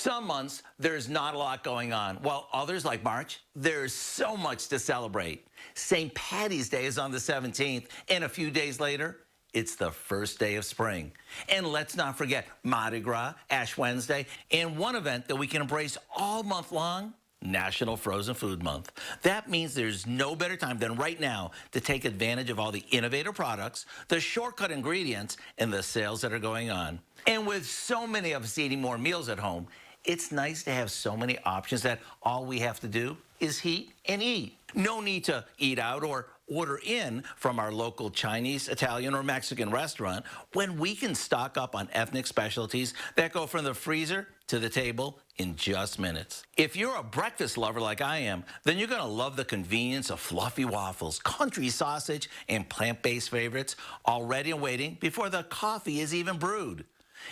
Some months, there's not a lot going on, while others, like March, there's so much to celebrate. St. Patty's Day is on the 17th, and a few days later, it's the first day of spring. And let's not forget Mardi Gras, Ash Wednesday, and one event that we can embrace all month long, National Frozen Food Month. That means there's no better time than right now to take advantage of all the innovative products, the shortcut ingredients, and the sales that are going on. And with so many of us eating more meals at home, it's nice to have so many options that all we have to do is heat and eat. No need to eat out or order in from our local Chinese, Italian, or Mexican restaurant when we can stock up on ethnic specialties that go from the freezer to the table in just minutes. If you're a breakfast lover like I am, then you're gonna love the convenience of fluffy waffles, country sausage, and plant-based favorites all ready and waiting before the coffee is even brewed.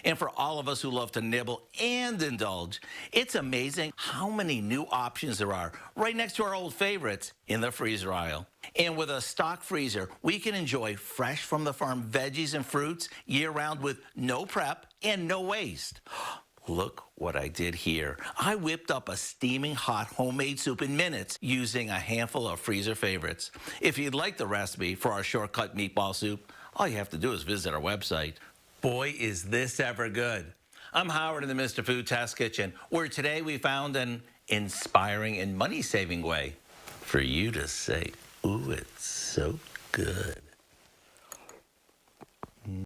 And for all of us who love to nibble and indulge, it's amazing how many new options there are right next to our old favorites in the freezer aisle. And with a stock freezer, we can enjoy fresh from the farm veggies and fruits year-round with no prep and no waste. Look what I did here. I whipped up a steaming hot homemade soup in minutes using a handful of freezer favorites. If you'd like the recipe for our Shortcut Meatball Soup, all you have to do is visit our website. Boy, is this ever good. I'm Howard in the Mr. Food Test Kitchen, where today we found an inspiring and money-saving way for you to say, ooh, it's so good.